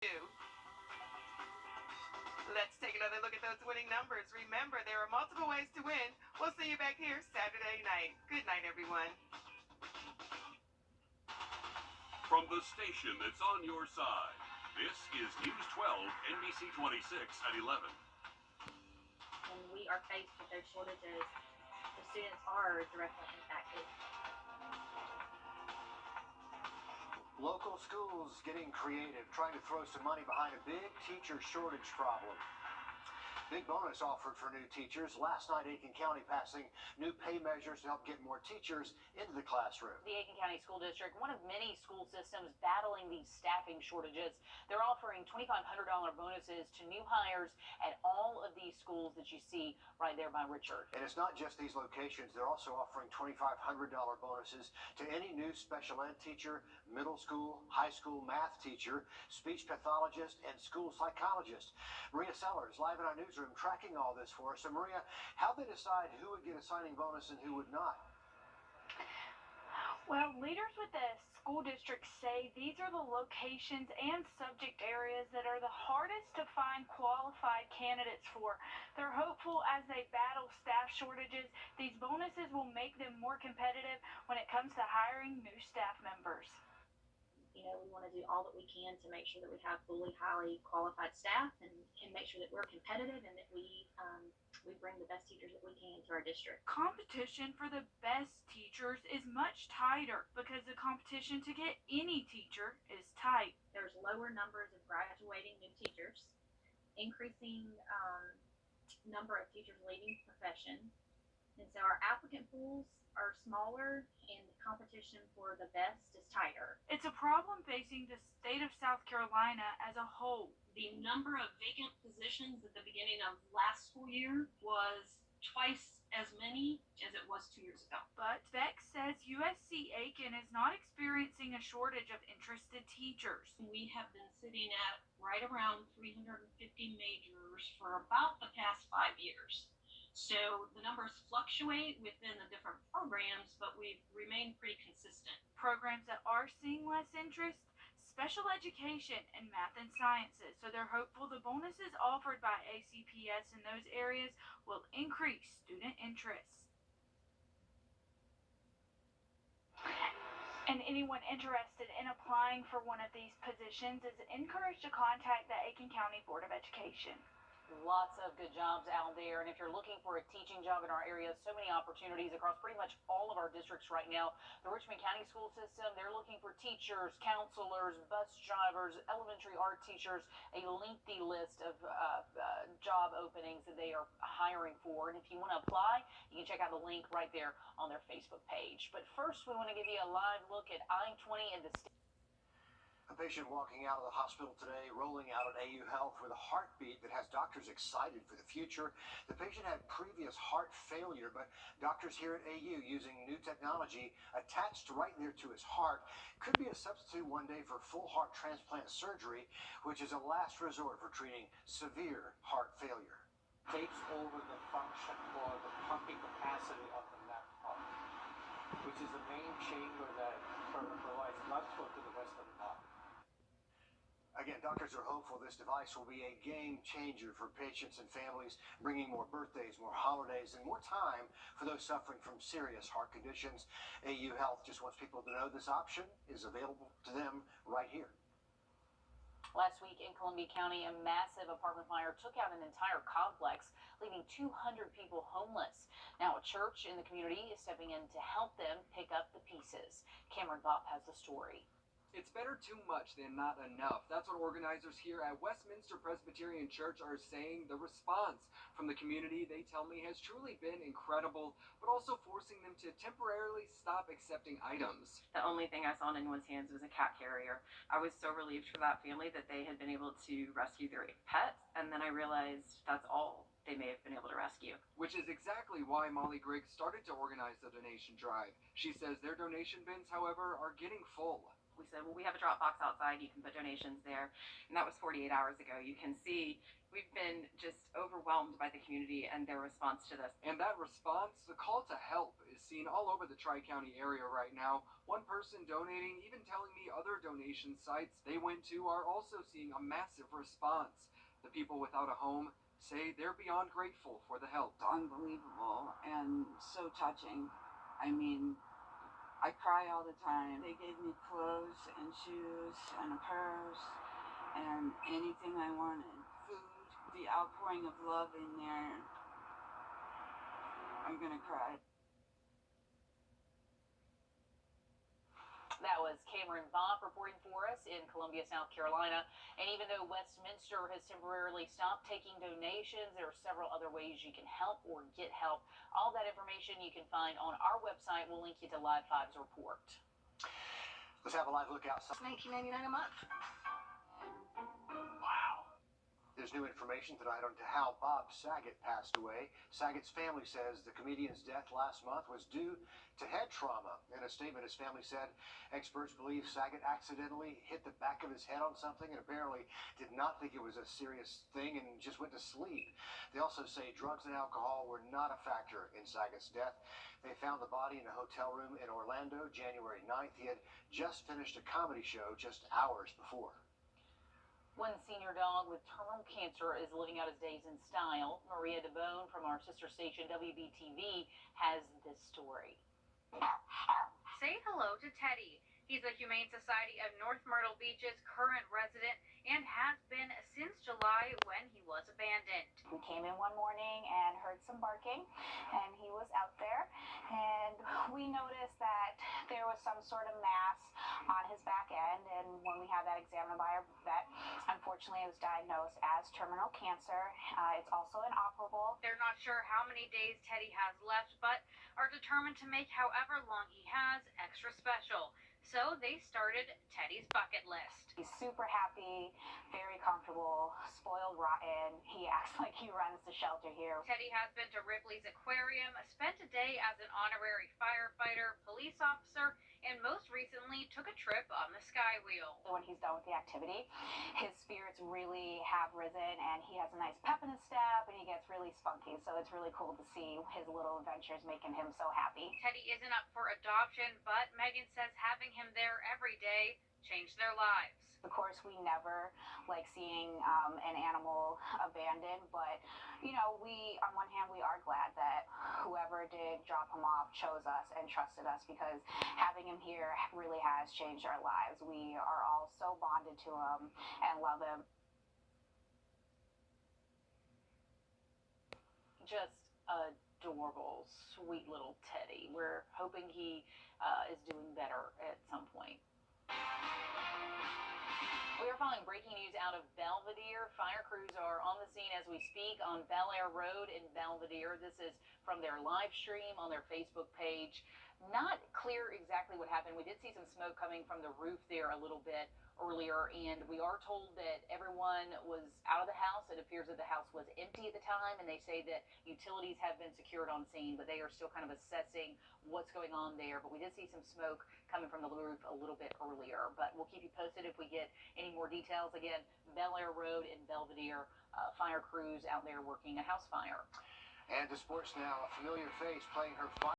Let's take another look at those winning numbers. Remember, there are multiple ways to win. We'll see you back here Saturday night. Good night, everyone. From the station that's on your side, this is News 12, NBC 26 at 11. When we are faced with those shortages, the students are directly impacted. Local schools getting creative, trying to throw some money behind a big teacher shortage problem. Big bonus offered for new teachers. Last night, Aiken County passing new pay measures to help get more teachers into the classroom. The Aiken County School District, one of many school systems battling these staffing shortages, they're offering $2,500 bonuses to new hires at all of these schools that you see right there by Richard. And it's not just these locations. They're also offering $2,500 bonuses to any new special ed teacher, middle school, high school math teacher, speech pathologist, and school psychologist. Maria Sellers, live in our newsroom, tracking all this for us. So, Maria, how they decide who would get a signing bonus and who would not? Well, leaders with the school district say these are the locations and subject areas that are the hardest to find qualified candidates for. They're hopeful as they battle staff shortages, these bonuses will make them more competitive when it comes to hiring new staff members. You know, we want to do all that we can to make sure that we have fully, highly qualified staff and make sure that we're competitive and that we bring the best teachers that we can to our district. Competition for the best teachers is much tighter because the competition to get any teacher is tight. There's lower numbers of graduating new teachers, increasing number of teachers leaving the profession, and so our applicant pools are smaller and the competition for the best is tighter. It's a problem facing the state of South Carolina as a whole. The number of vacant positions at the beginning of last school year was twice as many as it was 2 years ago. But Beck says USC Aiken is not experiencing a shortage of interested teachers. We have been sitting at right around 350 majors for about the past 5 years. So the numbers fluctuate within the different programs, but we've remained pretty consistent. Programs that are seeing less interest, special education and math and sciences. So they're hopeful the bonuses offered by ACPS in those areas will increase student interest. And anyone interested in applying for one of these positions is encouraged to contact the Aiken County Board of Education. Lots of good jobs out there, and if you're looking for a teaching job in our area, so many opportunities across pretty much all of our districts right now. The Richmond County School System, they're looking for teachers, counselors, bus drivers, elementary art teachers, a lengthy list of job openings that they are hiring for. And if you want to apply, you can check out the link right there on their Facebook page. But first, we want to give you a live look at I-20 and the state. A patient walking out of the hospital today, rolling out at AU Health with a heartbeat that has doctors excited for the future. The patient had previous heart failure, but doctors here at AU using new technology attached right there to his heart could be a substitute one day for full heart transplant surgery, which is a last resort for treating severe heart failure. Takes over the function for the pumping capacity of the left heart, which is the main chamber that provides blood flow to the rest of the body. Again, doctors are hopeful this device will be a game changer for patients and families, bringing more birthdays, more holidays, and more time for those suffering from serious heart conditions. AU Health just wants people to know this option is available to them right here. Last week in Columbia County, a massive apartment fire took out an entire complex, leaving 200 people homeless. Now, a church in the community is stepping in to help them pick up the pieces. Cameron Bopp has the story. It's better too much than not enough. That's what organizers here at Westminster Presbyterian Church are saying. The response from the community, they tell me, has truly been incredible, but also forcing them to temporarily stop accepting items. The only thing I saw in anyone's hands was a cat carrier. I was so relieved for that family that they had been able to rescue their pet, and then I realized that's all they may have been able to rescue. Which is exactly why Molly Griggs started to organize the donation drive. She says their donation bins, however, are getting full. We said, well, we have a drop box outside. You can put donations there. And that was 48 hours ago. You can see we've been just overwhelmed by the community and their response to this. And that response, the call to help, is seen all over the Tri-County area right now. One person donating, even telling me other donation sites they went to are also seeing a massive response. The people without a home say they're beyond grateful for the help. Unbelievable and so touching. I mean, I cry all the time. They gave me clothes and shoes and a purse and anything I wanted. Food, the outpouring of love in there. I'm gonna cry. That was Cameron Bopp reporting for us in Columbia, South Carolina. And even though Westminster has temporarily stopped taking donations, there are several other ways you can help or get help. All that information you can find on our website. We'll link you to Live 5's report. Let's have a live look outside. $19.99 a month. Wow. There's new information tonight on how Bob Saget passed away. Saget's family says the comedian's death last month was due to head trauma. In a statement, his family said experts believe Saget accidentally hit the back of his head on something and apparently did not think it was a serious thing and just went to sleep. They also say drugs and alcohol were not a factor in Saget's death. They found the body in a hotel room in Orlando January 9th. He had just finished a comedy show just hours before. One senior dog with terminal cancer is living out his days in style. Maria DeBone from our sister station WBTV has this story. Say hello to Teddy. He's a Humane Society of North Myrtle Beach's current resident and has been since July when he was abandoned. We came in one morning and heard some barking, and he was out there, and we noticed that there was some sort of mass on his back end, and when we had that examined by our vet, unfortunately it was diagnosed as terminal cancer. It's also inoperable. They're not sure how many days Teddy has left, but are determined to make however long he has extra special. So they started Teddy's bucket list. He's super happy, very comfortable, spoiled rotten. He acts like he runs the shelter here. Teddy has been to Ripley's Aquarium, spent a day as an honorary firefighter, police officer, and most recently took a trip on the Skywheel. When he's done with the activity, his spirits really have risen, and he has a nice pep in his step, and he gets really spunky. So it's really cool to see his little adventures making him so happy. Teddy isn't up for adoption, but Megan says having him there every day changed their lives. Of course, we never like seeing an animal abandoned, but you know, on one hand, we are glad that whoever did drop him off chose us and trusted us, because having him here really has changed our lives. We are all so bonded to him and love him. Just adorable, sweet little Teddy. We're hoping he is doing better at some point. We are following breaking news out of Belvedere. Fire crews are on the scene as we speak on Bel Air Road in Belvedere. This is from their live stream on their Facebook page. Not clear exactly what happened. We did see some smoke coming from the roof there a little bit earlier, and we are told that everyone was out of the house. It appears that the house was empty at the time, and they say that utilities have been secured on scene, but they are still kind of assessing what's going on there. But we did see some smoke coming from the roof a little bit earlier, but we'll keep you posted if we get any more details. Again, Bel Air Road in Belvedere, fire crews out there working a house fire. And to sports now, a familiar face playing her